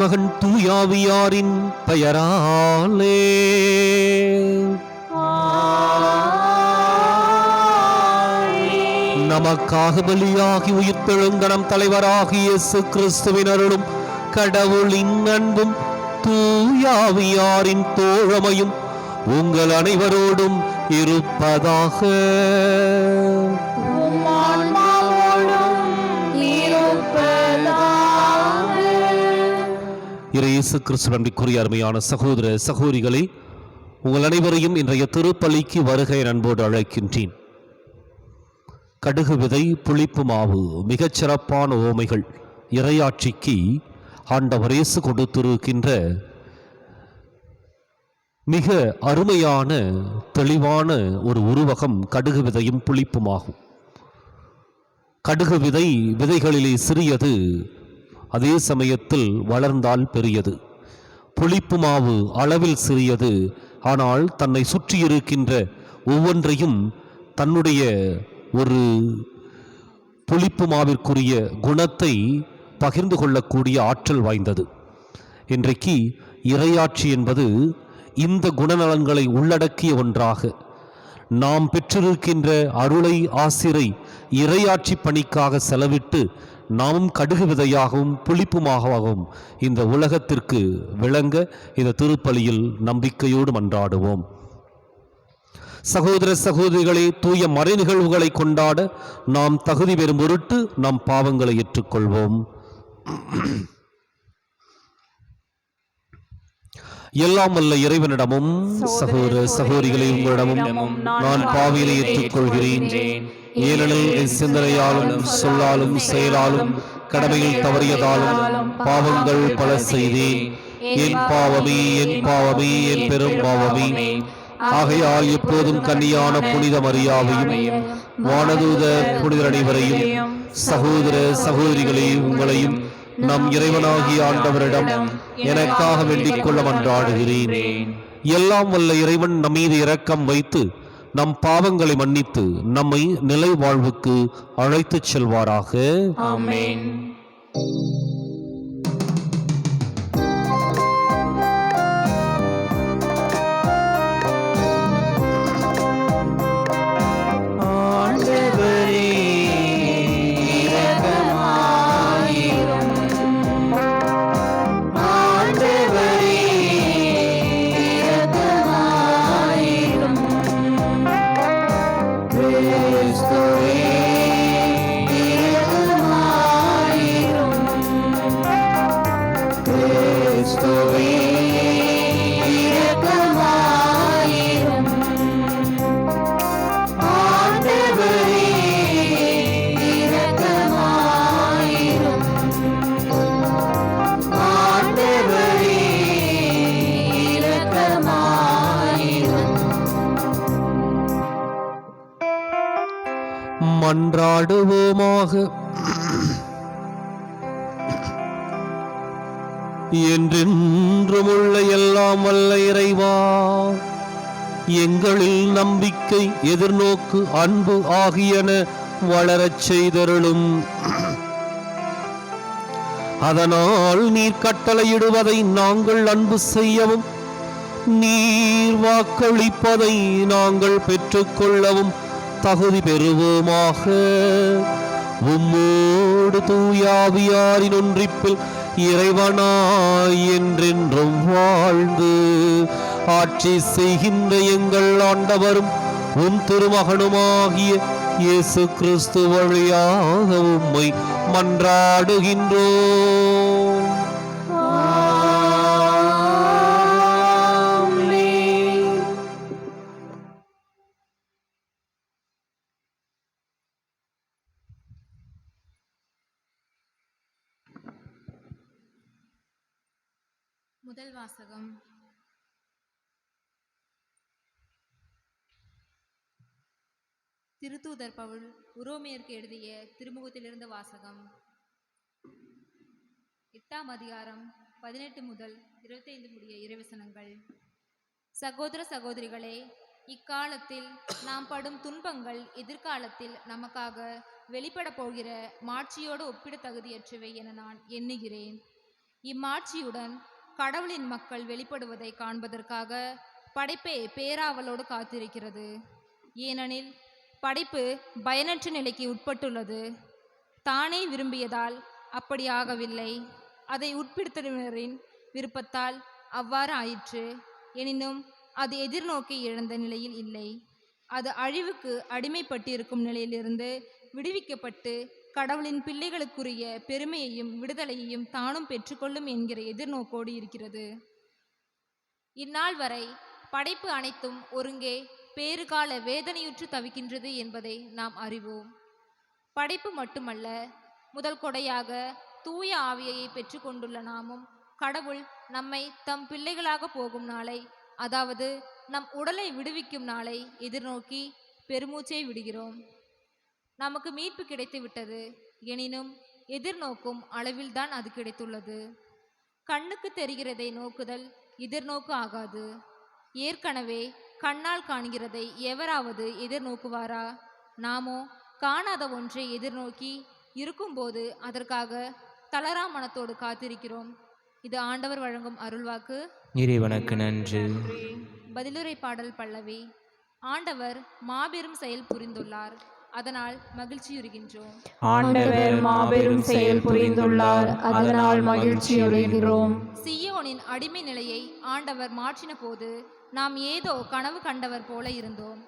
மகன் தூயாவியாரின் பெயராலே. நமக்காக பலியாகி உயிர்த்தெழுந்தனம் தலைவராகிய இயேசு கிறிஸ்துவின் அருளும் கடவுளின் அன்பும் தூயாவியாரின் தோழமையும் உங்கள் அனைவரோடும் இருப்பதாக. இயேசு கிறிஸ்து நன்றிக்குரிய அருமையான சகோதர சகோதரிகளே, உங்கள் அனைவரையும் இன்றைய திருப்பலிக்கு வருகை அன்போடு அழைக்கின்றேன். கடுகு விதை, புளிப்பு மாவு, மிகச் சிறப்பான ஓமைகள் இறையாட்சிக்கு ஆண்டவர் இயேசு கொடுத்திருக்கின்ற மிக அருமையான தெளிவான ஒரு உருவகம் கடுகு விதையும் புளிப்புமாகும். கடுகு விதை விதைகளிலே சிறியது, அதே சமயத்தில் வளர்ந்தால் பெரியது. புளிப்பு மாவு அளவில் சிறியது, ஆனால் தன்னை சுற்றி இருக்கின்ற ஒவ்வொன்றையும் தன்னுடைய ஒரு புளிப்பு மாவிற்குரிய குணத்தை பகிர்ந்து கொள்ளக்கூடிய ஆற்றல் வாய்ந்தது. இன்றைக்கு இறையாட்சி என்பது இந்த குணநலன்களை உள்ளடக்கிய ஒன்றாக நாம் பெற்றிருக்கின்ற அருளை ஆசிரை இறையாட்சி பணிக்காக செலவிட்டு நாமும் கடுகு விதையாகவும் புளிப்புமாகவும் இந்த உலகத்திற்கு விளங்க இந்த திருப்பலியில் நம்பிக்கையோடு மன்றாடுவோம். சகோதர சகோதரிகளே, தூய மறை நிகழ்வுகளை கொண்டாட நாம் தகுதி பெறும் பொருட்டு நம் பாவங்களை ஏற்றுக்கொள்வோம். எல்லாம் வல்ல இறைவனிடமும் சகோதர சகோதரிகளை உங்களிடமும் நான் பாவியை ஏற்றுக்கொள்கிறேன். ஏனெனில் என் சிந்தனையாலும் சொல்லாலும் செயலாலும் கடமையில் தவறியதாலும் பாவங்கள் பல செய்தேன். என் பாவமே, என் பாவமே, என் பெரும் பாவமே. ஆகையால் எப்போதும் கன்னியான புனித மரியாவையும் வானதூத புனிதர் அனைவரையும் சகோதர சகோதரிகளே உங்களையும் நம் இறைவனாகிய ஆண்டவரிடம் எனக்காக வேண்டிக் கொள்ள மன்றாடுகிறேன். எல்லாம் வல்ல இறைவன் நம் மீது இரக்கம் வைத்து நம் பாவங்களை மன்னித்து நம்மை நிலை வாழ்வுக்கு அழைத்துச் செல்வாராக. ஆமென். மன்றாடுவோமாக. என்றென்றுமுள்ள எல்லாம் வல்ல இறைவா, எங்களில் நம்பிக்கை, எதிர்நோக்கு, அன்பு ஆகியன வளரச் செய்தருளும். அதனால் நீர் கட்டளையிடுவதை நாங்கள் அன்பு செய்யவும், நீர் வாக்களிப்பதை நாங்கள் பெற்றுக்கொள்ளவும் தகுதி பெறுவோமாக. உம்மோடு தூயாவியாரின் ஒன்றிப்பில் இறைவனாய் என்றென்றும் வாழ்ந்து ஆட்சி செய்கின்ற எங்கள் ஆண்டவரும் உம் திருமகனுமாகிய இயேசு கிறிஸ்து வழியாக உம்மை மன்றாடுகின்றோம். முதல் வாசகம். திருத்தூதர் பவுல் உரோமையருக்கு எழுதிய திருமுகத்திலிருந்து வாசகம். 8ஆம் அதிகாரம் 18 முதல் 25 முடிய இறைவசனங்கள். சகோதர சகோதரிகளே, இக்காலத்தில் நாம் படும் துன்பங்கள் எதிர்காலத்தில் நமக்காக வெளிப்பட போகிற மாட்சியோடு ஒப்பிட தகுதியற்றவை என நான் எண்ணுகிறேன். இம்மாட்சியுடன் கடவுளின் மக்கள் வெளிப்படுவதை காண்பதற்காக படைப்பே பேராவலோடு காத்திருக்கிறது. ஏனெனில் படைப்பு பயனற்ற நிலைக்கு உட்பட்டுள்ளது. தானே விரும்பியதால் அப்படி ஆகவில்லை, அதை உட்படுத்தினரின் விருப்பத்தால் அவ்வாறு ஆயிற்று. எனினும் அது எதிர்நோக்கி இழந்த நிலையில் இல்லை. அது அழிவுக்கு அடிமைப்பட்டிருக்கும் நிலையிலிருந்து விடுவிக்கப்பட்டு கடவுளின் பிள்ளைகளுக்குரிய பெருமையையும் விடுதலையையும் தானும் பெற்றுக்கொள்ளும் என்கிற எதிர்நோக்கோடு இருக்கிறது. இந்நாள் வரை படைப்பு அனைத்தும் ஒருங்கே பேறுகால வேதனையுற்று தவிக்கின்றது என்பதை நாம் அறிவோம். படைப்பு மட்டுமல்ல, முதல் கொடையாக தூய ஆவியை பெற்றுக்கொண்டுள்ள நாமும் கடவுள் நம்மை தம் பிள்ளைகளாக போகும் நாளை, அதாவது நம் உடலை விடுவிக்கும் நாளை எதிர்நோக்கி பெருமூச்சை விடுகிறோம். நமக்கு மீட்பு கிடைத்து விட்டது. எனினும் எதிர்நோக்கும் அளவில்தான் அது கிடைத்துள்ளது. கண்ணுக்கு தெரிகிறதை நோக்குதல் எதிர்நோக்கு ஆகாது. ஏற்கனவே கண்ணால் காண்கிறதை எவராவது எதிர்நோக்குவாரா? நாமோ காணாத ஒன்றை எதிர்நோக்கி இருக்கும்போது அதற்காக தளரா மனத்தோடு காத்திருக்கிறோம். இது ஆண்டவர் வழங்கும் அருள்வாக்கு. இறைவனுக்கு நன்றி. பதிலுரை பாடல் பல்லவி. ஆண்டவர் மாபெரும் செயல் புரிந்துள்ளார், அதனால் மகிழ்ச்சியுறுகின்றோம். ஆண்டவர் மாபெரும் செயல் புரிந்துள்ளார், அதனால் மகிழ்ச்சியுறுகிறோம். சியோனின் அடிமை நிலையை ஆண்டவர் மாற்றின போது நாம் ஏதோ கனவு கண்டவர் போல இருந்தோம்.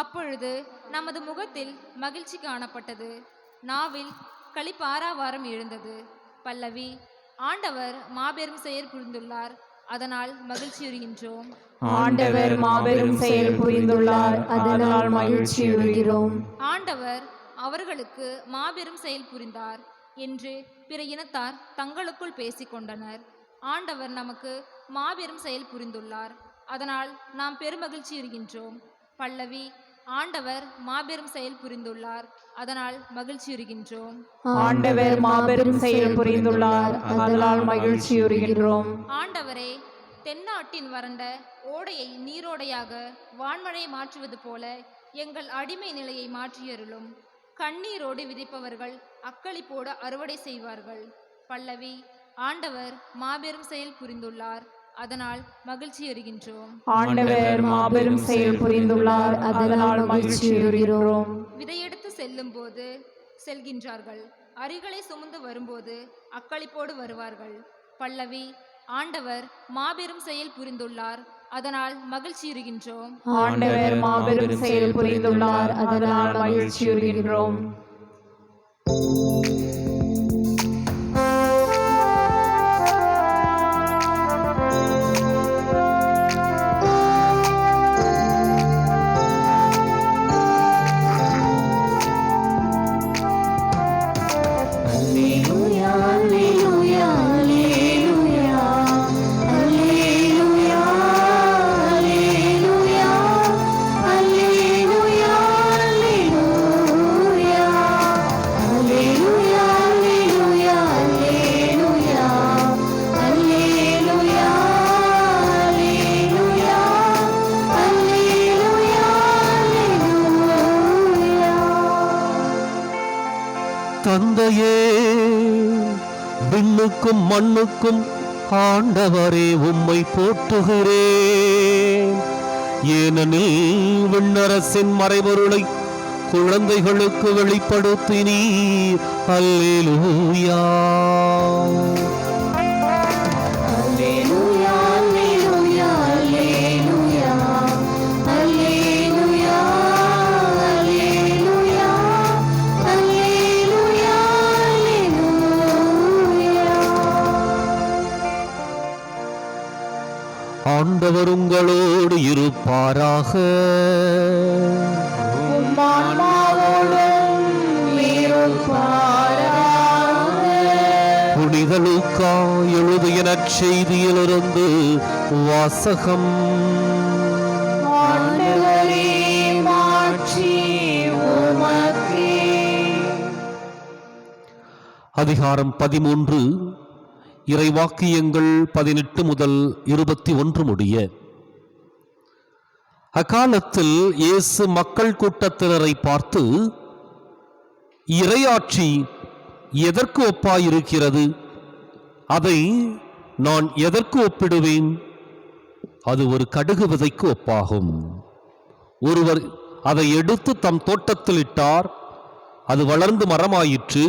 அப்பொழுது நமது முகத்தில் மகிழ்ச்சி காணப்பட்டது, நாவில் களிப்பாராவாரம் எழுந்தது. பல்லவி. ஆண்டவர் மாபெரும் செயல் புரிந்துள்ளார், அதனால் மகிழ்ச்சியுறுகின்றோம். ஆண்டவர் மாபெரும் செயல் புரிந்துள்ளார், அதனால் மகிழ்ச்சியுறுகிறோம். ஆண்டவர் அவர்களுக்கு மாபெரும் செயல் புரிந்தார் என்று பிற இனத்தார் தங்களுக்குள் பேசிக்கொண்டனர். ஆண்டவர் நமக்கு மாபெரும் செயல் புரிந்துள்ளார், அதனால் நாம் பெருமகிழ்ச்சியுறுகின்றோம். பல்லவி. ஆண்டவர் மாபெரும் செயல் புரிந்துள்ளார், அதனால் மகிழ்ச்சியுறுகின்றோம். ஆண்டவர் மாபெரும் செயல் புரிந்துள்ளார், அதனால் மகிழ்ச்சியுறுகின்றோம். ஆண்டவரே, தென்னாட்டின் வறண்ட ஓடையை நீரோடையாக வான்மழை மாற்றுவது போல எங்கள் அடிமை நிலையை மாற்றியருளும். கண்ணீரோடு விதைப்பவர்கள் அக்களிப்போடு அறுவடை செய்வார்கள். பல்லவி. ஆண்டவர் மாபெரும் செயல் புரிந்துள்ளார், அதனால் மகிழ்ச்சியுறுகின்றோம். ஆண்டவர் மாபெரும் செயல் புரிந்துள்ளார், அதனால் மகிழ்ச்சியுறுகிறோம். விதையெடுத்து செல்லும் போது செல்கின்றார்கள், அரிகளை சுமந்து வரும்போது அக்களிப்போடு வருவார்கள். பல்லவி. ஆண்டவர் மாபெரும் செயல் புரிந்துள்ளார், அதனால் மகிழ்ச்சியுறுகின்றோம். ஆண்டவர் மாபெரும் செயல் புரிந்துள்ளார், அதனால் மகிழ்ச்சியுறுகின்றோம். தந்தையே, விண்ணுக்கும் மண்ணுக்கும் ஆண்டவரே உம்மை போற்றுகிறேன். ஏனெனில் விண்ணரசின் மறைபொருளை குழந்தைகளுக்கு வெளிப்படுத்தினீர். அல்லேலூயா. ஆண்டவர் உங்களோடு இருப்பாராக. புனித லூக்கா எழுதிய நற்செய்தியிலிருந்து வாசகம். அதிகாரம் 13, இறைவாக்கியங்கள் 18 முதல் 21 முடிய. அக்காலத்தில் இயேசு மக்கள் கூட்டத்தினரை பார்த்து, இறையாட்சி எதற்கு ஒப்பாயிருக்கிறது? அதை நான் எதற்கு ஒப்பிடுவேன்? அது ஒரு கடுகு விதைக்கு ஒப்பாகும். ஒருவர் அதை எடுத்து தம் தோட்டத்தில் இட்டார், அது வளர்ந்து மரமாயிற்று,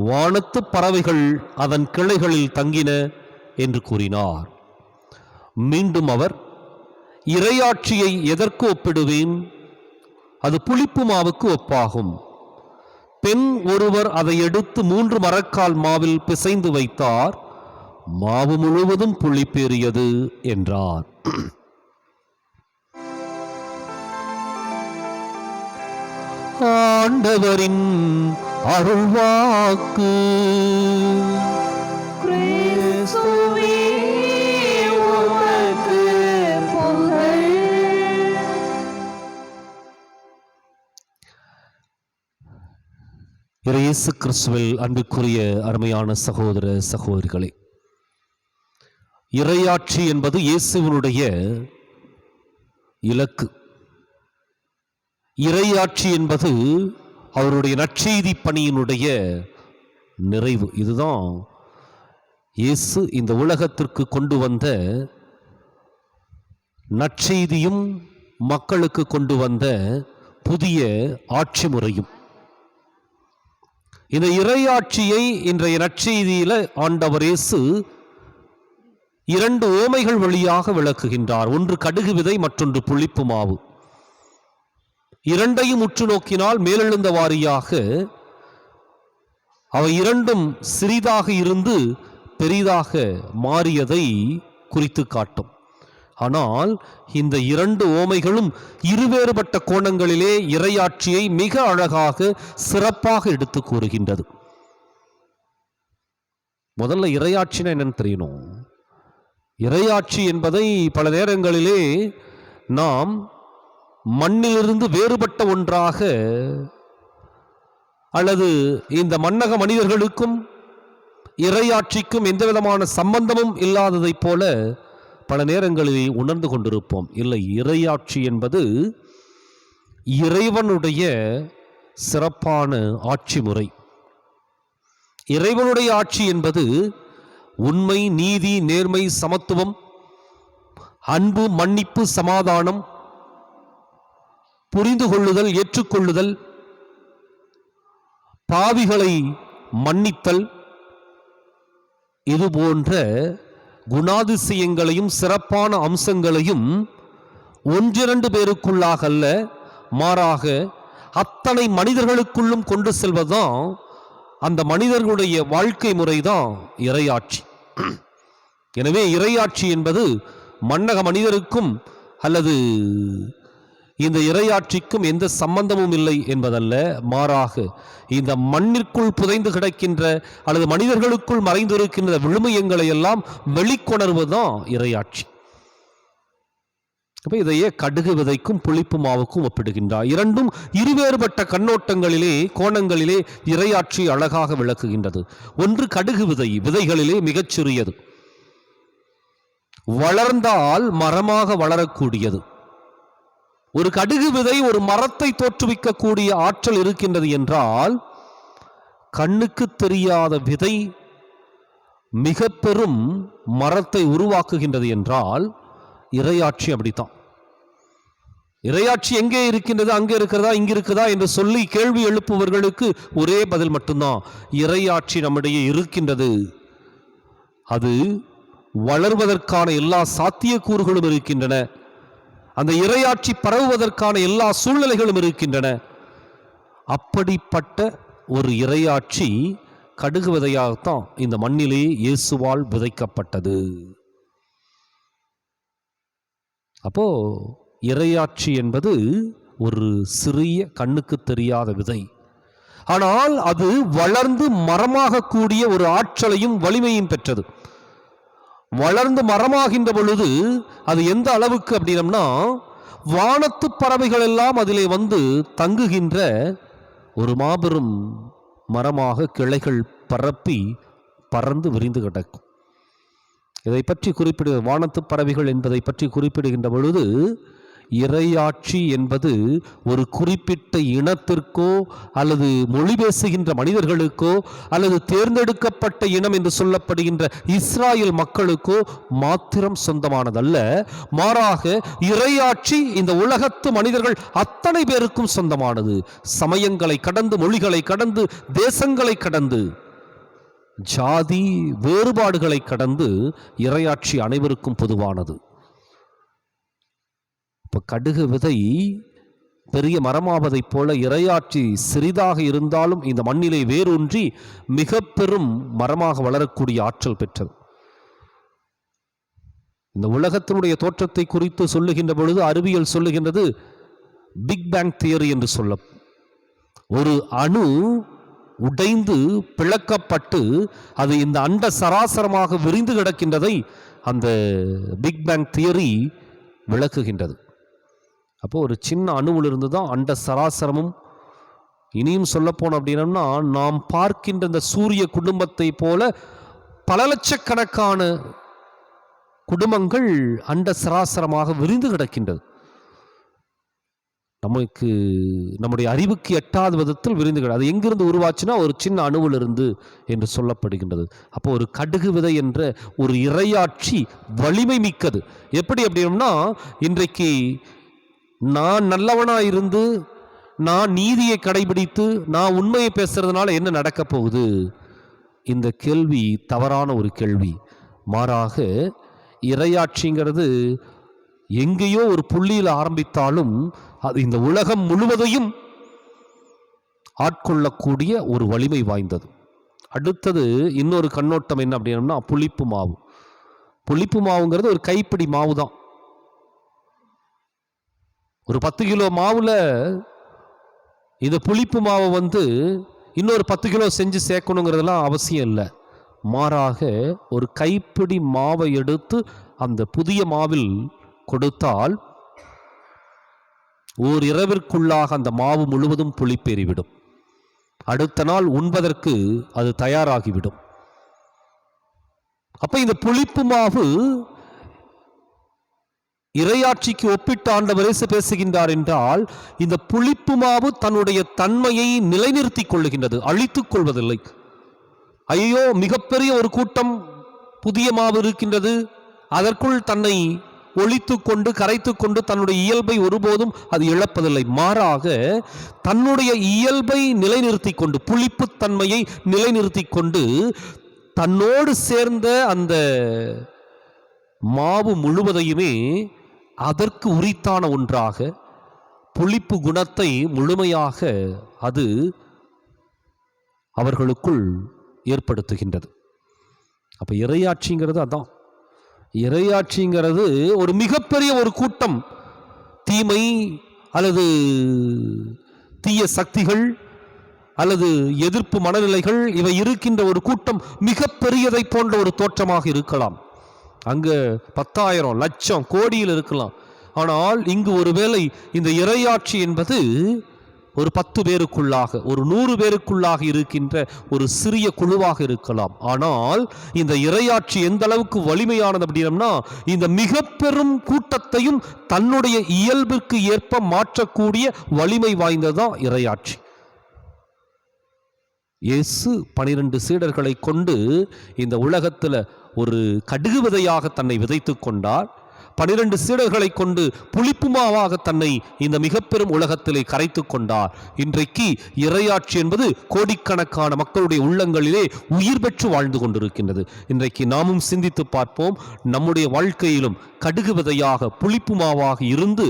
வானத்து பறவைகள் அதன் கிளைகளில் தங்கின என்று கூறினார். மீண்டும் அவர், இறையாட்சியை எதற்கு ஒப்பிடுவேன்? அது புளிப்பு மாவுக்கு ஒப்பாகும். பெண் ஒருவர் அதை எடுத்து 3 மரக்கால் மாவில் பிசைந்து வைத்தார், மாவு முழுவதும் புளிப்பேறியது என்றார். ஆண்டவரின் அருள்வாக்கு. கிறிஸ்துவே உமக்கு புகழ். இயேசு கிறிஸ்துவில் அன்புக்குரிய அருமையான சகோதர சகோதரிகளே, இறையாட்சி என்பது இயேசுவினுடைய இலக்கு. இறையாட்சி என்பது அவருடைய நற்செய்தி பணியினுடைய நிறைவு. இதுதான் இயேசு இந்த உலகத்திற்கு கொண்டு வந்த நற்செய்தியும் மக்களுக்கு கொண்டு வந்த புதிய ஆட்சி முறையும். இந்த இறையாட்சியை இன்றைய நற்செய்தியில ஆண்டவர் இயேசு 2 ஓமைகள் வழியாக விளக்குகின்றார். ஒன்று கடுகு விதை, மற்றொன்று புளிப்பு மாவு. இரண்டையும் உற்று நோக்கினால் மேலெழுந்த வாரியாக அவை இரண்டும் சிறிதாக இருந்து பெரிதாக மாறியதை குறித்து காட்டும். ஆனால் இந்த 2 ஓமைகளும் இருவேறுபட்ட கோணங்களிலே இறையாட்சியை மிக அழகாக சிறப்பாக எடுத்து கூறுகின்றது. முதல்ல இறையாட்சினா என்னன்னு தெரியணும். இறையாட்சி என்பதை பல நேரங்களிலே நாம் மண்ணிலிருந்து வேறுபட்ட ஒன்றாக, அல்லது இந்த மன்னக மனிதர்களுக்கும் இறையாட்சிக்கும் எந்த விதமான சம்பந்தமும் இல்லாததைப் போல பல நேரங்களில் உணர்ந்து கொண்டிருப்போம். இல்லை, இறையாட்சி என்பது இறைவனுடைய சிறப்பான ஆட்சி முறை. இறைவனுடைய ஆட்சி என்பது உண்மை, நீதி, நேர்மை, சமத்துவம், அன்பு, மன்னிப்பு, சமாதானம், புரிந்து கொள்ளுதல், ஏற்றுக்கொள்ளுதல், பாவிகளை மன்னித்தல், இது போன்ற குணாதிசயங்களையும் சிறப்பான அம்சங்களையும் 1-2 பேருக்குள்ளாக அல்ல, மாறாக அத்தனை மனிதர்களுக்குள்ளும் கொண்டு செல்வதுதான் அந்த மனிதர்களுடைய வாழ்க்கை முறைதான் இறையாட்சி. எனவே இறையாட்சி என்பது மன்னக மனிதருக்கும் அல்லது இந்த இறையாட்சிக்கும் எந்த சம்பந்தமும் இல்லை என்பதல்ல, மாறாக இந்த மண்ணிற்குள் புதைந்து கிடக்கின்ற அல்லது மனிதர்களுக்குள் மறைந்திருக்கின்ற விழுமியங்களை எல்லாம் வெளிக்கொணர்வதுதான் இறையாட்சி. அப்ப இதையே கடுகு விதைக்கும் புளிப்பு மாவுக்கும் ஒப்பிடுகின்றார். இரண்டும் இருவேறுபட்ட கண்ணோட்டங்களிலே, கோணங்களிலே இறையாட்சி அழகாக விளக்குகின்றது. ஒன்று கடுகு விதை, விதைகளிலே மிகச்சிறியது, வளர்ந்தால் மரமாக வளரக்கூடியது. ஒரு கடுகு விதை ஒரு மரத்தை தோற்றுவிக்கக்கூடிய ஆற்றல் இருக்கின்றது என்றால், கண்ணுக்கு தெரியாத விதை மிக பெரும் மரத்தை உருவாக்குகின்றது என்றால் இறையாட்சி அப்படித்தான். இறையாட்சி எங்கே இருக்கின்றது, அங்கே இருக்கிறதா, இங்கே இருக்குதா என்று சொல்லி கேள்வி எழுப்புவர்களுக்கு ஒரே பதில் மட்டும்தான், இறையாட்சி நம்மிடையே இருக்கின்றது. அது வளர்வதற்கான எல்லா சாத்தியக்கூறுகளும் இருக்கின்றன. அந்த இறையாட்சி பரவுவதற்கான எல்லா சூழ்நிலைகளும் இருக்கின்றன. அப்படிப்பட்ட ஒரு இறையாட்சி கடுகு விதையாகத்தான் இந்த மண்ணிலே இயேசுவால் விதைக்கப்பட்டது. அப்போ இறையாட்சி என்பது ஒரு சிறிய கண்ணுக்கு தெரியாத விதை, ஆனால் அது வளர்ந்து மரமாக கூடிய ஒரு ஆற்றலையும் வலிமையும் பெற்றது. வளர்ந்து மரமாகின்ற பொழுது அது எந்த அளவுக்கு அப்படின்னா, வானத்து பறவைகள் எல்லாம் அதிலே வந்து தங்குகின்ற ஒரு மாபெரும் மரமாக கிளைகள் பரப்பி பறந்து விரிந்து கிடக்கும். இதை பற்றி வானத்து பறவைகள் என்பதை பற்றி குறிப்பிடுகின்ற பொழுது இறையாட்சி என்பது ஒரு குறிப்பிட்ட இனத்திற்கோ அல்லது மொழி பேசுகின்ற மனிதர்களுக்கோ அல்லது தேர்ந்தெடுக்கப்பட்ட இனம் என்று சொல்லப்படுகின்ற இஸ்ராயல் மக்களுக்கோ மாத்திரம் சொந்தமானதல்ல. மாறாக இறையாட்சி இந்த உலகத்து மனிதர்கள் அத்தனை பேருக்கும் சொந்தமானது. சமயங்களை கடந்து, மொழிகளை கடந்து, தேசங்களை கடந்து, ஜாதி வேறுபாடுகளை கடந்து இறையாட்சி அனைவருக்கும் பொதுவானது. இப்போ கடுகு விதை பெரிய மரமாவதைப் போல இறையாட்சி சிறிதாக இருந்தாலும் இந்த மண்ணிலே வேரூன்றி மிக பெரும் மரமாக வளரக்கூடிய ஆற்றல் பெற்றது. இந்த உலகத்தினுடைய தோற்றத்தை குறித்து சொல்லுகின்ற பொழுது அறிவியல் சொல்லுகின்றது பிக் பேங் தியரி என்று சொல்ல. ஒரு அணு உடைந்து பிளக்கப்பட்டு அது இந்த அண்ட சராசரமாக விரிந்து கிடக்கின்றதை அந்த பிக் பேங் தியரி விளக்குகின்றது. அப்போ ஒரு சின்ன அணுவிலிருந்து தான் அண்ட சராசரமும். இனியும் சொல்லப்போனோம் அப்படின்னா, நாம் பார்க்கின்ற இந்த சூரிய குடும்பத்தை போல பல லட்சக்கணக்கான குடும்பங்கள் அண்ட சராசரமாக விரிந்து கிடக்கின்றது. நமக்கு நம்முடைய அறிவுக்கு எட்டாத விதத்தில் விரிந்து கிடக்கு. அது எங்கிருந்து உருவாச்சுன்னா ஒரு சின்ன அணுவிலிருந்து என்று சொல்லப்படுகின்றது. அப்போ ஒரு கடுகு விதை என்ற ஒரு இறையாட்சி வலிமை மிக்கது. எப்படி அப்படின்னா, இன்றைக்கு நான் நல்லவனா இருந்து, நான் நீதியை கடைபிடித்து, நான் உண்மையை பேசுறதுனால என்ன நடக்க போகுது? இந்த கேள்வி தவறான ஒரு கேள்வி. மாறாக இறையாட்சிங்கிறது எங்கேயோ ஒரு புள்ளியில் ஆரம்பித்தாலும் அது இந்த உலகம் முழுவதையும் ஆட்கொள்ளக்கூடிய ஒரு வலிமை வாய்ந்தது. அடுத்தது இன்னொரு கண்ணோட்டம் என்ன அப்படின்னா, புளிப்பு மாவு. புளிப்பு மாவுங்கிறது ஒரு கைப்பிடி மாவு தான். ஒரு 10 கிலோ மாவில் இந்த புளிப்பு மாவை இன்னொரு 10 கிலோ செஞ்சு சேர்க்கணுங்கிறதுலாம் அவசியம் இல்லை. மாறாக ஒரு கைப்பிடி மாவை எடுத்து அந்த புதிய மாவில் கொடுத்தால் ஓர் இரவிற்குள்ளாக அந்த மாவு முழுவதும் புளிப்பேறிவிடும். அடுத்த நாள் உண்பதற்கு அது தயாராகிவிடும். அப்ப இந்த புளிப்பு மாவு இறையாட்சிக்கு ஒப்பிட்டு ஆண்டவர் இயேசு பேசுகின்றார் என்றால், இந்த புளிப்பு மாவு தன்னுடைய தன்மையை நிலைநிறுத்திக் கொள்ளுகின்றது, அழித்துக் கொள்வதில்லை. ஐயோ, மிகப்பெரிய ஒரு கூட்டம் புதிய மாவு இருக்கின்றது, அதற்குள் தன்னை ஒழித்து கொண்டு கரைத்து கொண்டு தன்னுடைய இயல்பை ஒருபோதும் அது இழப்பதில்லை. மாறாக தன்னுடைய இயல்பை நிலைநிறுத்தி கொண்டு, புளிப்புத்தன்மையை நிலைநிறுத்தி கொண்டு, தன்னோடு சேர்ந்த அந்த மாவு முழுவதையுமே அதற்கு உரித்தான ஒன்றாக, புளிப்பு குணத்தை முழுமையாக அது அவர்களுக்குள் ஏற்படுத்துகின்றது. அப்ப இறையாட்சிங்கிறது அதான். இறையாட்சிங்கிறது ஒரு மிகப்பெரிய ஒரு கூட்டம், தீமை அல்லது தீய சக்திகள் அல்லது எதிர்ப்பு மனநிலைகள் இவை இருக்கின்ற ஒரு கூட்டம் மிகப்பெரியதை போன்ற ஒரு தோற்றமாக இருக்கலாம். அங்கே 10,000 லட்சம் கோடியில் இருக்கலாம். ஆனால் இங்கு ஒருவேளை இந்த இறையாட்சி என்பது ஒரு 10 பேருக்குள்ளாக, ஒரு 100 பேருக்குள்ளாக இருக்கின்ற ஒரு சிறிய குழுவாக இருக்கலாம். ஆனால் இந்த இறையாட்சி எந்த அளவுக்கு வலிமையானது அப்படின்னா, இந்த மிக பெரும் கூட்டத்தையும் தன்னுடைய இயல்பிற்கு ஏற்ப மாற்றக்கூடிய வலிமை வாய்ந்ததுதான் இறையாட்சி. இயேசு 12 சீடர்களை கொண்டு இந்த உலகத்தில் ஒரு கடுகு விதையாக தன்னை விதைத்து கொண்டார். 12 சீடர்களை கொண்டு புளிப்புமாவாக தன்னை இந்த மிக பெரும் உலகத்திலே கரைத்து கொண்டார். இன்றைக்கு இறையாட்சி என்பது கோடிக்கணக்கான மக்களுடைய உள்ளங்களிலே உயிர் பெற்று வாழ்ந்து கொண்டிருக்கின்றது. இன்றைக்கு நாமும் சிந்தித்து பார்ப்போம். நம்முடைய வாழ்க்கையிலும் கடுகு விதையாக புளிப்புமாவாக இருந்து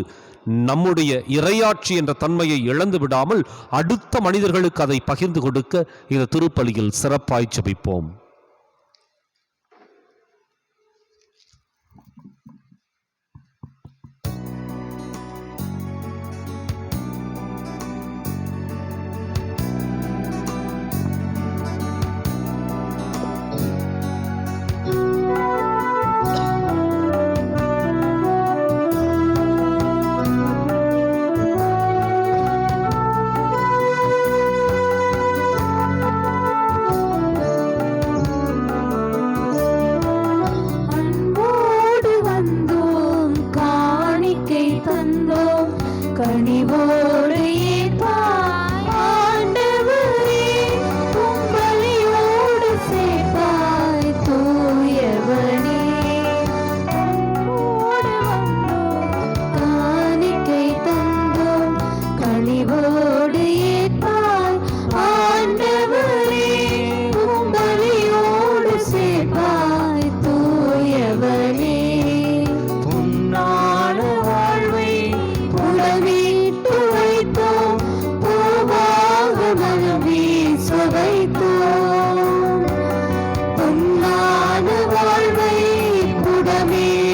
நம்முடைய இறையாட்சி என்ற தன்மையை இழந்து விடாமல் அடுத்த மனிதர்களுக்கு அதை பகிர்ந்து கொடுக்க இந்த திருப்பலியில் சிறப்பாய் ஜெபிப்போம்.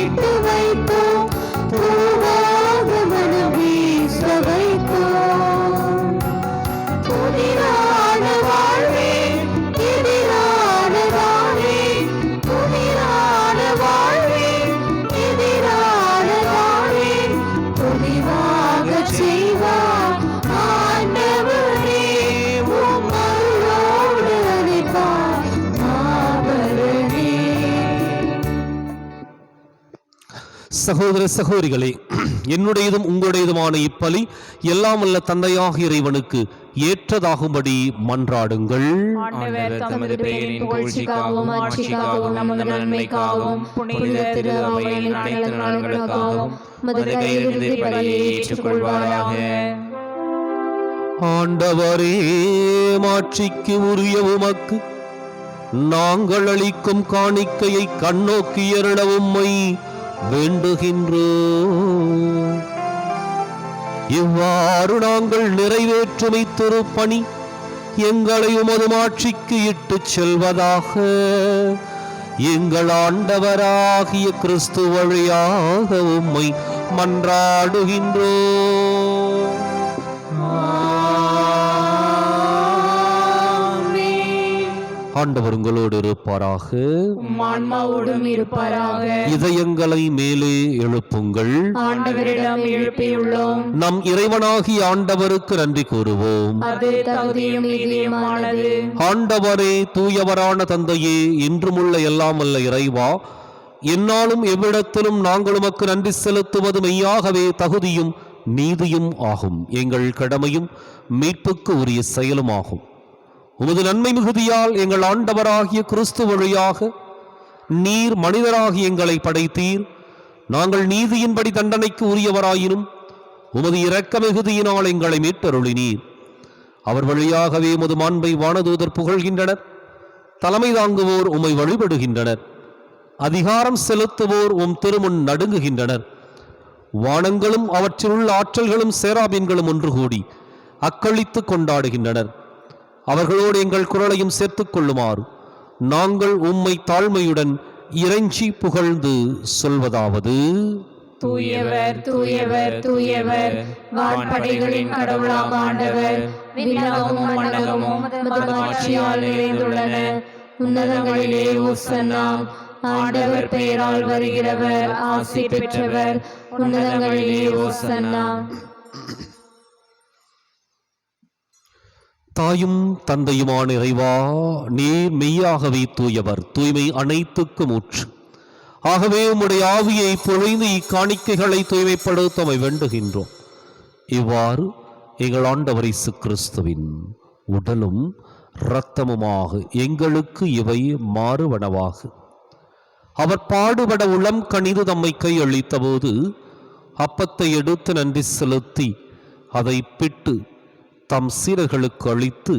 மீட்டு வைத்தோம், தூவாக மனம் வீச வைத்தோம். புதிரான வாழ்வே, எதிரானதானே, புதிரான வாழ்வே, எதிரானதானே, புதிதாகச் செய்வார் ஆண்டவரே, உம் அருளோடு அழைப்பார் மாபரனே. சகோதர சகோதரிகளே, என்னுடையதும் உங்களுடையதுமான இப்பலி எல்லாம் வல்ல தந்தையாக இறைவனுக்கு ஏற்றதாகும்படி மன்றாடுங்கள். ஆண்டவர் தமது பெயரின் புகழ்ச்சிக்காகவும் ஆட்சிக்காகவும் நமது நன்மைக்காகவும் புனித திரு அவையின் அனைத்து நலன்களுக்காகவும் மது கையிலிருந்து பலியை ஏற்றுக்கொள்வாராக. ஆண்டவரே, மாட்சிக்கு உரிய உமக்கு நாங்கள் அளிக்கும் காணிக்கையை கண்ணோக்கி அருள உம்மை வேண்டுகின்றோம். இவ்வாறு நாங்கள் நிறைவேற்றுமை திருப்பணி எங்களை உமது மாட்சிக்கு இட்டுச் செல்வதாக எங்கள் ஆண்டவராகிய கிறிஸ்து வழியாக உம்மை மன்றாடுகின்றோம். ஆண்டவர் உங்களோடு இருப்பாராக. உம் ஆன்மாவோடும் இருப்பாராக. இதயங்களை மேலே எழுப்புங்கள். ஆண்டவரிடம் எழுப்பியுள்ளோம். நம் இறைவனாகிய ஆண்டவருக்கு நன்றி கூறுவோம். அது தகுதியும் நீதியுமானது. ஆண்டவரே, தூயவரான தந்தையே, இன்றுமுள்ள எல்லாம் வல்ல இறைவா, எந்நாளும் எவ்விடத்திலும் நாங்கள் உமக்கு நன்றி செலுத்துவது மெய்யாகவே தகுதியும் நீதியும் ஆகும். எங்கள் கடமையும் மீட்புக்கு உரிய செயலும் ஆகும். உமது நன்மை மிகுதியால் எங்கள் ஆண்டவராகிய கிறிஸ்து வழியாக நீர் மனிதராகி எங்களை படைத்தீர். நாங்கள் நீதியின்படி தண்டனைக்கு உரியவராயினும் உமது இரக்க மிகுதியினால் எங்களை மீட்டருளினீர். அவர் வழியாகவே உமது மாண்பை வானதூதர் புகழ்கின்றனர். தலைமை தாங்குவோர் உம்மை வழிபடுகின்றனர். அதிகாரம் செலுத்துவோர் உம் திருமுன் நடுங்குகின்றனர். வானங்களும் அவற்றிலுள்ள ஆற்றல்களும் சேராபீன்களும் ஒன்று கூடி அக்களித்து கொண்டாடுகின்றனர். அவர்களோடு எங்கள் குரலையும் சேர்த்துக் கொள்ளுமாறு நாங்கள் உம்மை தாழ்மையுடன் இறைஞ்சி புகழ்ந்து சொல்வதாவது: தூயவர் தூயவர் தூயவர், வான்படைகளின் கடவுளாம் ஆண்டவர். விண்ணகமும் மண்ணகமும் உமது ஆட்சியால் நிறைந்துள்ளன. உன்னதங்களிலே ஓசன்னா. ஆண்டவர் பெயரால் வருகிறவர் ஆசி பெற்றவர். உன்னதங்களிலே ஓசன்னா. தாயும் தந்தையுமான இறைவா, நீர் மெய்யாகவே தூயவர், தூய்மை அனைத்துக்கும் ஊற்று. ஆகவே உம்முடைய ஆவியை பொழிந்து இக்காணிக்கைகளை தூய்மைப்படுத்த வேண்டுகின்றோம். இவ்வாறு எங்கள் ஆண்டவர் இயேசு கிறிஸ்துவின் உடலும் இரத்தமுமாக எங்களுக்கு இவை மாறுவனவாக. அவர் பாடுபட உளம் கனிந்து தம்மை கையளித்த போது அப்பத்தை எடுத்து நன்றி செலுத்தி அதை பிட்டு தம் சீடர்களுக்கு அளித்து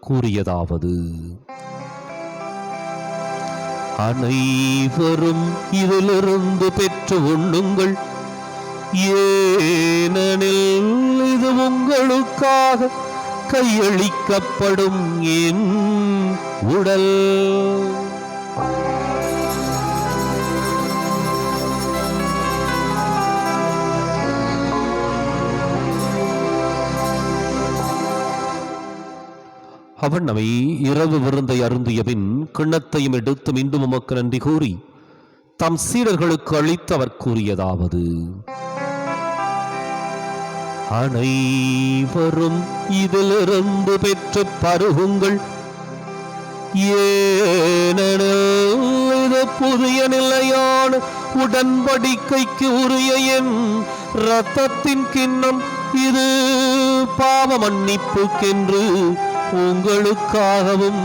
கூறியதாவது: அனைவரும் இதிலிருந்து பெற்று உண்ணுங்கள், ஏனெனில் இது உங்களுக்காக கையளிக்கப்படும் என் உடல். அவன் நம்மை இரவு விருந்தை அருந்திய பின் கிண்ணத்தையும் எடுத்து மீண்டும் உமக்கு நன்றி கூறி தம் சீடர்களுக்கு அளித்து அவர் கூறியதாவது: அனைவரும் இதிலிருந்து பெற்று பருகுங்கள், ஏனெனில் இது புதிய நிலையான உடன்படிக்கைக்கு உரிய என் இரத்தத்தின் கிண்ணம். இது பாவ மன்னிப்புக்கென்று உங்களுக்காகவும்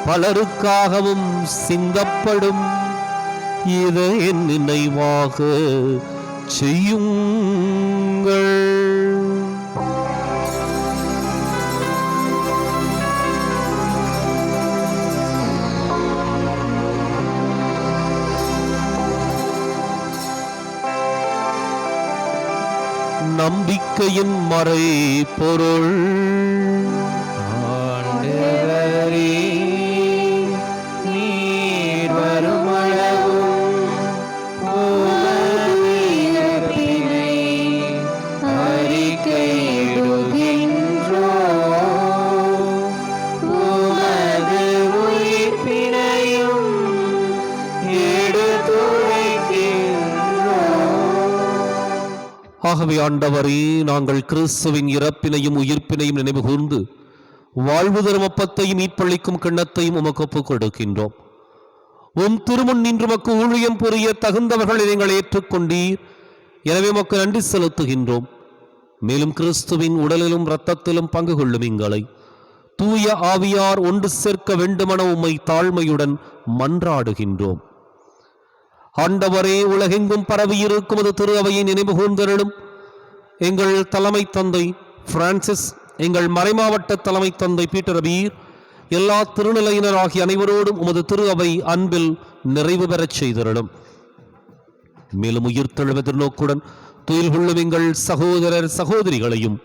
பலருக்காகவும் சிந்தப்படும். இதை என் நினைவாக செய்யுங்கள். நம்பிக்கையின் மறை பொருள்: நீர் வருமளவும் ஆகவே ஆண்டவரே, நாங்கள் கிறிஸ்துவின் இறப்பினையும் உயிர்ப்பினையும் நினைவு கூர்ந்து வாழ்வு தரும் அப்பத்தையும் மீட்பளிக்கும் கிண்ணத்தையும் உமக்கு ஒப்புக் கொடுக்கின்றோம். உம் திருமுன் நின்று உமக்கு ஊழியம் புரிய தகுந்தவர்களை நீங்கள் ஏற்றுக்கொண்டீர். எனவே உமக்கு நன்றி செலுத்துகின்றோம். மேலும் கிறிஸ்துவின் உடலிலும் இரத்தத்திலும் பங்கு கொள்ளும் எங்களை தூய ஆவியார் ஒன்று சேர்க்க வேண்டுமென உம்மை தாழ்மையுடன் மன்றாடுகின்றோம். ஆண்டவரே, உலகெங்கும் பரவியிருக்கும் அது திரு அவையை நினைவு கூர்ந்தருளும். எங்கள் தலைமை தந்தை பிரான்சிஸ், எங்கள் மறைமாவட்ட தலைமை தந்தை பீட்டர் அபீர், எல்லா திருநிலையினர் ஆகிய அனைவரோடும் உமது திரு அவை அன்பில் நிறைவு பெறச் செய்தருளும். மேலும் உயிர்த்தெழுவ திருநோக்குடன் துயில் கொள்ளும் எங்கள் சகோதரர் சகோதரிகளையும்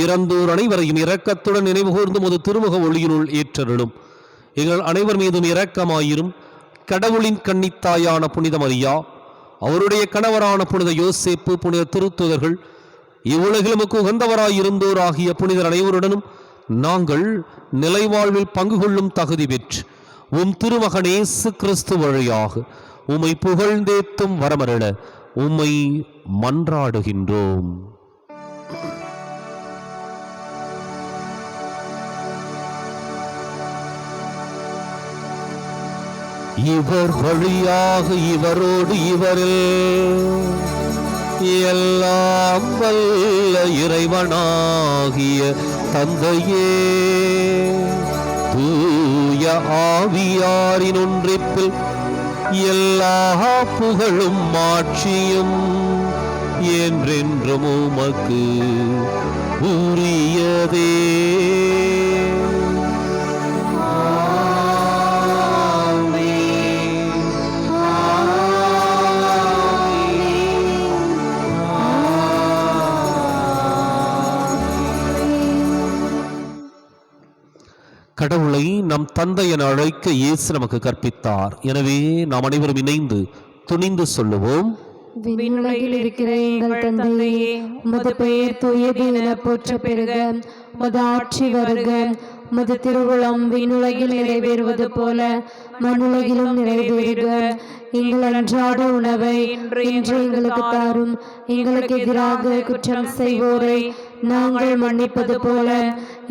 இறந்தோர் அனைவரையும் இரக்கத்துடன் நினைவு கூர்ந்து உமது திருமுக ஒளியினுள் ஏற்றருளும். எங்கள் அனைவர் மீதும் இரக்கமாயிரும். கடவுளின் கன்னித்தாயான புனித மரியா, அவருடைய கணவரான புனித யோசேப்பு, புனித திருத்துதர்கள், இவ்வுலகில் நமக்கு உகந்தவராயிருந்தோர் ஆகிய புனிதர் அனைவருடனும் நாங்கள் நிலைவாழ்வில் பங்கு கொள்ளும் தகுதி பெற்று உம் திருமகன் இயேசு கிறிஸ்து வழியாக உம்மை புகழ்ந்தேத்தும் வரமருள உம்மை மன்றாடுகின்றோம். இவர் வழியாக இவரோடு இவரில் எல்லாம் வல்ல இறைவனாகிய தந்தையே, தூய ஆவியாரின் ஒன்றிப்பில் எல்லா புகழும் மாட்சியும் என்றென்றும் உமக்கு உரியதே. கடவுளை நம் தந்தை என அழைக்க இயேசு நமக்கு கற்பித்தார். எனவே நாம் அனைவரும் இணைந்து துணிந்து சொல்லுவோம். விண்ணுலகில் இருக்கிற எங்கள் தந்தையே, உமது பெயர் தூயது என போற்ற பெறுக. உமது ஆட்சி வருக. உமது திருவுளம் விண்ணுலகில் நிறைவேறுவது போல மண்ணுலகிலும் நிறைவேறுக. எங்கள் அன்றாட உணவை இன்று எங்களுக்கு தாரும். எங்களுக்கு எதிராக குற்றம் செய்வோரை நாங்கள் மன்னிப்பது போல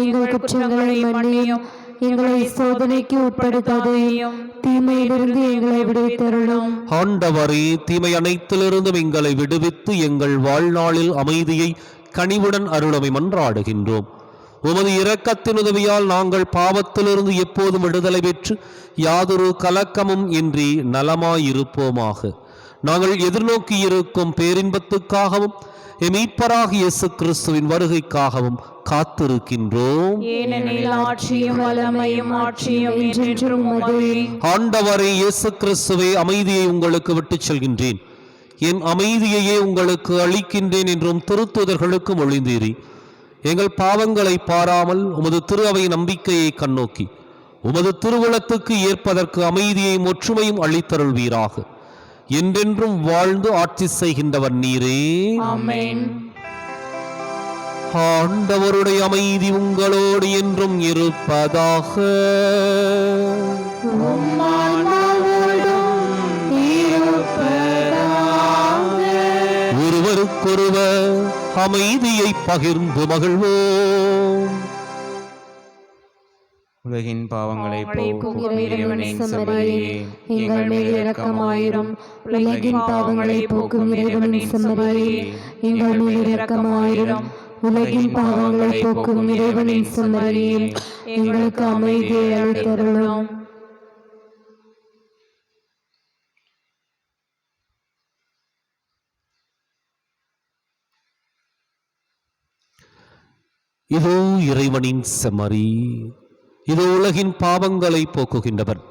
எங்கள் குற்றங்களை மன்னியும். எங்களை சோதனைக்கு உட்படுத்தாதையும் தீமையிலிருந்து எங்களை விடுவித்தருளும். ஆண்டவரே, தீமை அனைத்திலிருந்தும் எங்களை விடுவித்து எங்கள் வாழ்நாளில் அமைதியை கனிவுடன் அருளமை மன்றாடுகின்றோம். உமது இரக்கத்தின் உதவியால் நாங்கள் பாவத்திலிருந்து எப்போதும் விடுதலை பெற்று யாதொரு கலக்கமும் இன்றி நலமாயிருப்போமாக. நாங்கள் எதிர்நோக்கி இருக்கும் பேரின்பத்துக்காகவும் மீட்பராக இயேசு கிறிஸ்துவின் வருகைக்காகவும் காத்திருக்கின்றோம். ஏனெனில் ஆட்சியும் வல்லமையும் மாட்சியும் என்றென்றும் உமதே. ஆண்டவரே இயேசு கிறிஸ்துவே, அமைதியை உங்களுக்கு விட்டுச் செல்கின்றேன், என் அமைதியையே உங்களுக்கு அளிக்கின்றேன் என்றும் திருத்தூதர்களுக்கு மொழிந்தீரே. எங்கள் பாவங்களை பாராமல் உமது திரு அவை நம்பிக்கையை கண்ணோக்கி உமது திருவுளத்துக்கு ஏற்பதற்கு அமைதியையும் ஒற்றுமையும் அளித்தருள்வீராக. என்றென்றும் வாழ்ந்து ஆட்சி செய்கின்றவர் நீரே. ஆமென். ஆண்டவருடைய அமைதி உங்களோடு என்றும் இருப்பதாக. ஒருவருக்கொருவர் அமைதியை பகிர்ந்து மகிழ்வோம். உலகின் பாவங்களை போக்கும் இறைவனின் செம்மறியே, எங்கள் மேல் இரக்கமாயிரும். உலகின் பாவங்களை போக்கும் இறைவனின் செம்மறியே, எங்கள் மேல் இரக்கமாயிரும். உலகின் பாவங்களை போக்கும் இறைவனின் செம்மறியே, எங்களுக்கு அமைதியை அளித்தருளும். இதோ இறைவனின் செம்மறி, இதோ உலகின் பாவங்களை போக்குகின்றவர்.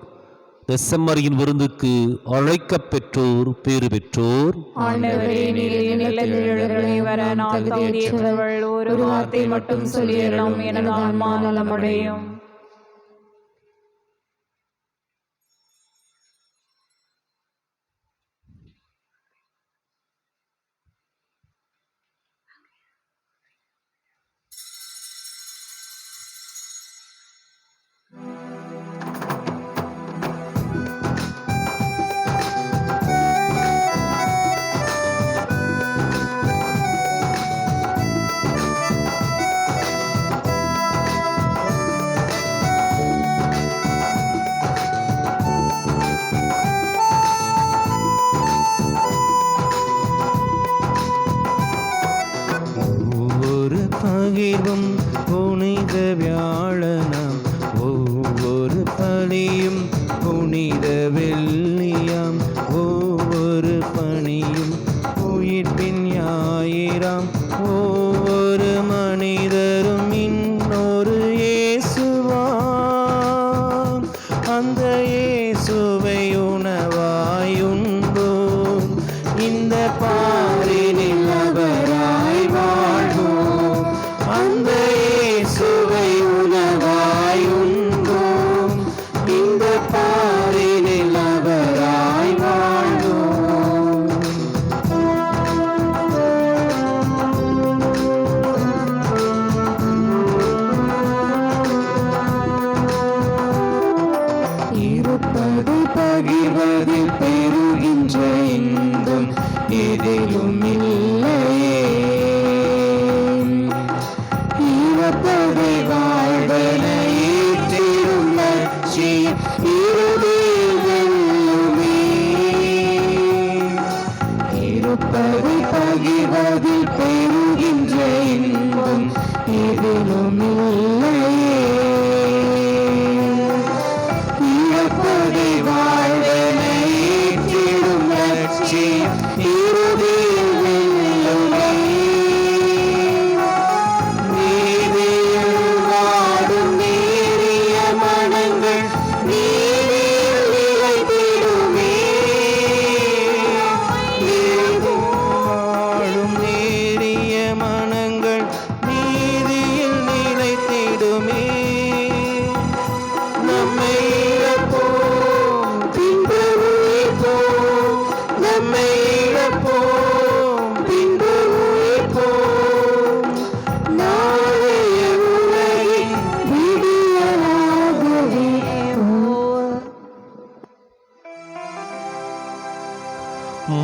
செம்மறியின் விருந்துக்கு அழைக்கப் பெற்றோர் பேறு பெற்றோர். ஆண்டவரே, நீர் என் இல்லத்தில் எழுந்தருளி வர நான் தகுதியற்றவள். ஒரு வார்த்தை மட்டும் சொல்லியருளும், எனது ஆன்மா நலமடையும். நினைவும் புனித வியாழனாம் ஒவ்வொரு பலியும் புனித வெள்ளியாம் ஒவ்வொரு பணியும் உயிர்ப்பின் ஞாயிறாம் ஒவ்வொரு மனிதரும் இன்னொரு இயேசுவாம். அந்த இயேசுவை உணவாயுண்டோம், இந்த பாரினில் அவராய் வாழ்வோம். அந்த இயேசுவை உணவாயுண்டோம், இந்த பாரினில் அவராய் வாழ்வோம். இருப்பது பகிர்வதில் பெறுகின்ற இன்பம் எதிலும் இல்லையே. இறப்பதை வாழ்வன ஏற்றிடும் லட்சியம் இறுதியில் வெல்லுமே. இருப்பதை பகிர்வதில் பெறுகின்ற இன்பம் எதிலும் இல்லையே. இறப்பதை வாழ்வன ஏற்றிடும் லட்சியம் இறுதியில் வெல்லுமே. நீதியில் வாடும் நேரிய மனங்கள் நீதியில் நிலைத்திடுமே. நீதியில் வாடும் நேரிய மனங்கள் நீதியில் நிலைத்திடுமே. நம்மை இழப்போம் பின்பு உயிர்ப்போம், நம்மை இழப்போம் பின்பு உயிர்ப்போம். நாளைய உலகின் விடியலாகவே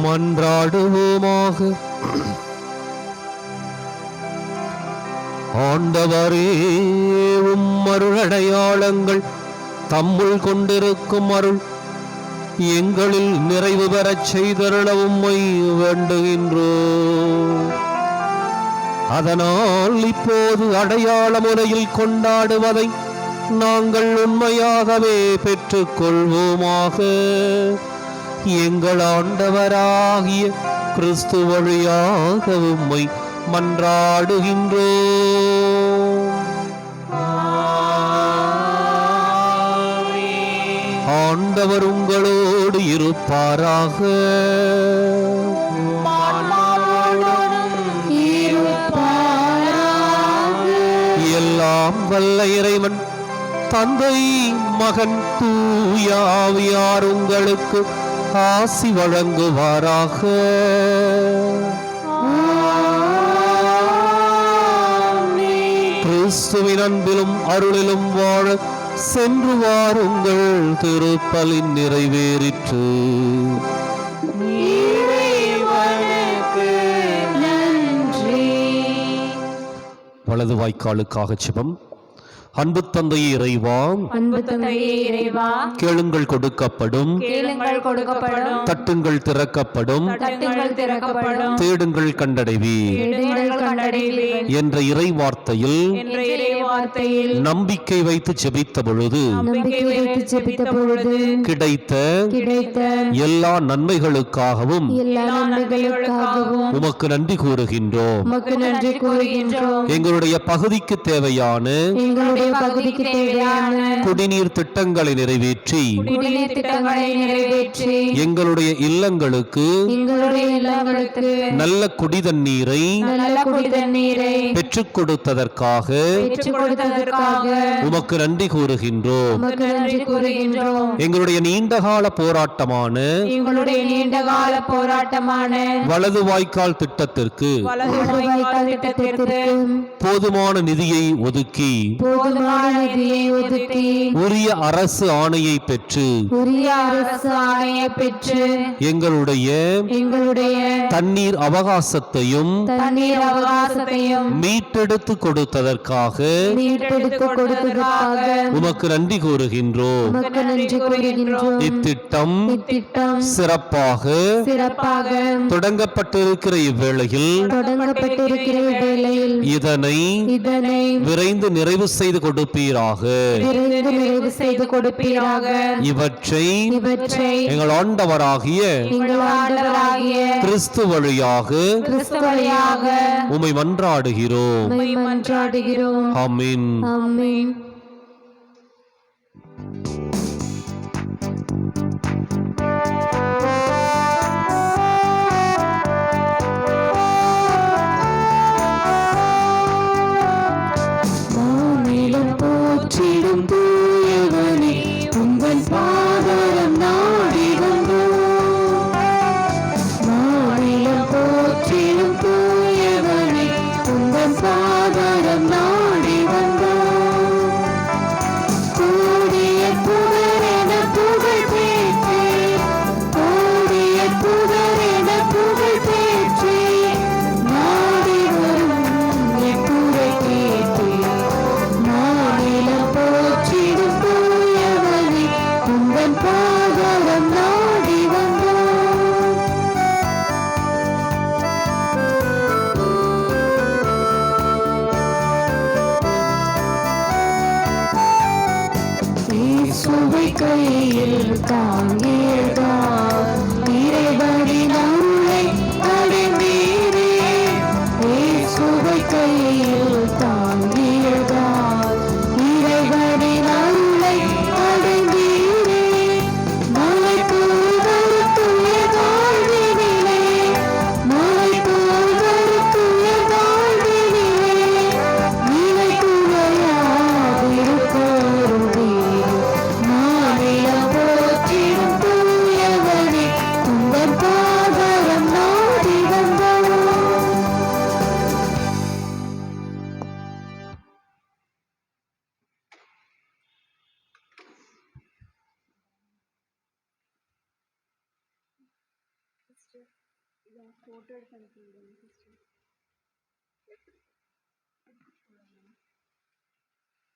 மன்றாடுவோமாக. ஆண்டவரே, உம் அருளடையாளங்கள் தம்முள் கொண்டிருக்கும் அருள் எங்களில் நிறைவு பெறச் செய்தருள உம்மை வேண்டுகின்றோம். அதனால் இப்போது அடையாள முறையில் கொண்டாடுவதை நாங்கள் உண்மையாகவே பெற்றுக்கொள்வோமாக. எங்கள் ஆண்டவராகிய கிறிஸ்து வழியாக உம்மை மன்றாடுகின்றோம். ஆண்டவர் உங்களோடு இருப்பாராக. எல்லாம் வல்ல இறைவன் தந்தை மகன் தூய ஆவியார் உங்களுக்கு ஆசி வழங்குவாராக. கிறிஸ்துவின் அன்பிலும் அருளிலும் வாழ சென்று வாருங்கள். திருப்பலின் நிறைவேறிற்று. வலது வாய்க்காலுக்காக ஜெபம். அன்பு தந்தையே இறைவா, அன்பு தந்தையே இறைவா, கேளுங்கள் கொடுக்கப்படும், கேளுங்கள் கொடுக்கப்படும், தட்டுங்கள் திறக்கப்படும், தட்டுங்கள் திறக்கப்படும், தேடுங்கள் கண்டடைவீர் தேடுங்கள் கண்டடைவீர் என்ற இறை வார்த்தையில் என்ற இறை வார்த்தையில் நம்பிக்கை வைத்து ஜெபித்த பொழுது நம்பிக்கை வைத்து ஜெபித்த பொழுது கிடைத்த கிடைத்த எல்லா நன்மைகளுக்காகவும் எல்லா நன்மைகளுக்காகவும் உமக்கு நன்றி கூறுகின்றோம். உமக்கு நன்றி கூறுகின்றோம். எங்களுடைய பகுதிக்கு தேவையான எங்களுடைய பகுதிக்கு தேவையான குடிநீர் திட்டங்களை நிறைவேற்றி குடிநீர் திட்டங்களை நிறைவேற்றி எங்களுடைய இல்லங்களுக்கு எங்களுடைய இல்லங்களுக்கு நல்ல குடிதண்ணீரை நல்ல குடிதண்ணீரை பெற்றுக் கொடுத்ததற்காக பெற்றுக் கொடுத்ததற்காக உமக்கு நன்றி கூறுகின்றோம். உமக்கு நன்றி கூறுகின்றோம். எங்களுடைய நீண்டகால போராட்டமான எங்களுடைய நீண்டகால போராட்டமான வலது வாய்க்கால் திட்டத்திற்கு வலது வாய்க்கால் திட்டத்திற்கு போதுமான நிதியை ஒதுக்கி போதுமான போதுமான நிதியை ஒதுக்கி உரிய அரசு ஆணையை பெற்று உரிய அரசு ஆணையை பெற்று எங்களுடைய தண்ணீர் அவகாசத்தையும் தண்ணீர் அவகாசத்தையும் மீட்டெடுத்து கொடுத்ததற்காக உமக்கு நன்றி கூறுகின்றோம். இத்திட்டம் சிறப்பாக தொடங்கப்பட்டிருக்கிற இவ்வேளையில் இதனை விரைந்து நிறைவு செய்து கொடுப்பீராக. இவற்றை எங்கள் ஆண்டவராகிய கிறிஸ்து வழியாக உம்மை மன்றாடுகிறோம். ஆமென். போற்றிடும் தூயவனே உங்கள் பாதரம் நாடி வந்தோம். மாநிலம் போற்றிடும் தூயவனே உங்கள் பாதரம் நாடி வந்தோம். கூடிய புகழென புகழ் பேற்றி கூடிய புகழென புகழ் பேற்றி நாடி வரும் எக்குறை கேட்டி மாநிலம் போற்றிடும் தூயவனே உங்கள் பாதரம் நாடி வந்தோம். இயேசுவை கையில் தாங்கியதால் இறைவனின் அருளை அடைந்தீரே. இயேசுவை கையில் தாங்கியதால் இறைவனின் அருளை அடைந்தீரே. மலை போல் வருத்துய வாழ்வினிலே மலை போல் வருத்துய வாழ்வினிலே நிலை துணையாதிருக்கருளே. மாநிலம் போற்றிடும் தூயவனே உங்கள் பாதரம் நாடி வந்தோம்.